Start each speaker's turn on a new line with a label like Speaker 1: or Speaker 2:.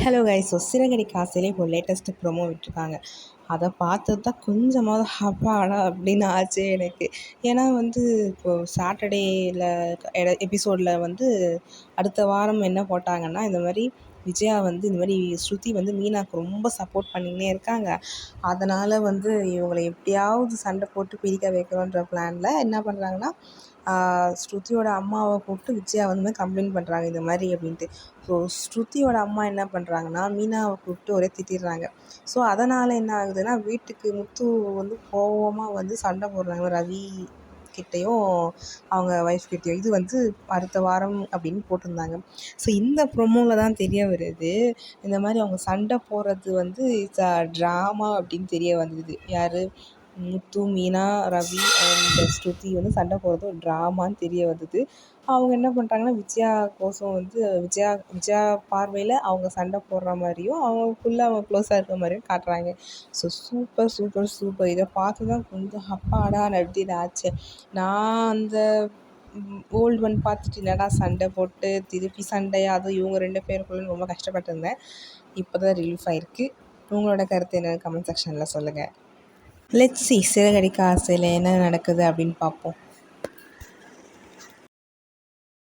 Speaker 1: Hello guys. So Siragadikka ஆசையிலே இப்போ latest promo விட்டுருக்காங்க. அதை பார்த்தது தான் கொஞ்சமாவது அப்பாடா அப்படின்னு ஆச்சு எனக்கு. ஏன்னா இப்போது சாட்டர்டேயில் எபிசோடில் அடுத்த வாரம் என்ன போட்டாங்கன்னா, இந்த மாதிரி விஜயா இந்த மாதிரி ஸ்ருதி மீனாவுக்கு ரொம்ப சப்போர்ட் பண்ணிக்கினே இருக்காங்க. அதனால் இவங்களை எப்படியாவது சண்டை போட்டு பிரிக்க வைக்கணுன்ற பிளானில் என்ன பண்ணுறாங்கன்னா, ஸ்ருதியோட அம்மாவை கூப்பிட்டு விஜயா கம்ப்ளைண்ட் பண்ணுறாங்க இந்த மாதிரி அப்படின்ட்டு. ஸோ ஸ்ருதியோட அம்மா என்ன பண்ணுறாங்கன்னா, மீனாவை கூப்பிட்டு ஒரே திட்டிடுறாங்க. ஸோ அதனால் என்ன ஆகுதுன்னா, வீட்டுக்கு முத்து கோவமாக சண்டை போடுறாங்க ரவி கிட்டேயும் அவங்க ஒய்ஃப் கிட்டேயும். இது அடுத்த வாரம் அப்படின்னு போட்டிருந்தாங்க. ஸோ இந்த ப்ரொமோவில் தான் தெரிய வருது, இந்த மாதிரி அவங்க சண்டை போடுறது இட்ஸ் அ ட்ராமா அப்படின்னு தெரிய வந்தது. யார்? முத்து, மீனா, ரவி அண்ட் ஸ்ருதி சண்டை போடுறது ஒரு ட்ராமான்னு தெரிய வந்தது. அவங்க என்ன பண்ணுறாங்கன்னா, விஜயா கோசம் விஜயா பார்வையில் அவங்க சண்டை போடுற மாதிரியும் அவங்களுக்குள்ளே அவங்க க்ளோஸாக இருக்கிற மாதிரியும் காட்டுறாங்க. So super super super. இதை பார்த்து தான் கொஞ்சம் அப்பாடா அப்படின்னு ஆச்சு. நான் அந்த ஓல்டு ஒன் பார்த்துட்டு என்னடா சண்டை போட்டு திருப்பி சண்டையாக அதுவும் இவங்க 2 பேருக்குள்ளே ரொம்ப கஷ்டப்பட்டுருந்தேன். இப்போ தான் ரிலீஃப் ஆகிருக்கு. உங்களோட கருத்து என்னென்னு கமெண்ட் செக்ஷனில் சொல்லுங்கள். லெட்ஸ் சி சிறகடிக்க ஆசையில் என்ன நடக்குது அப்படின்னு பார்ப்போம்.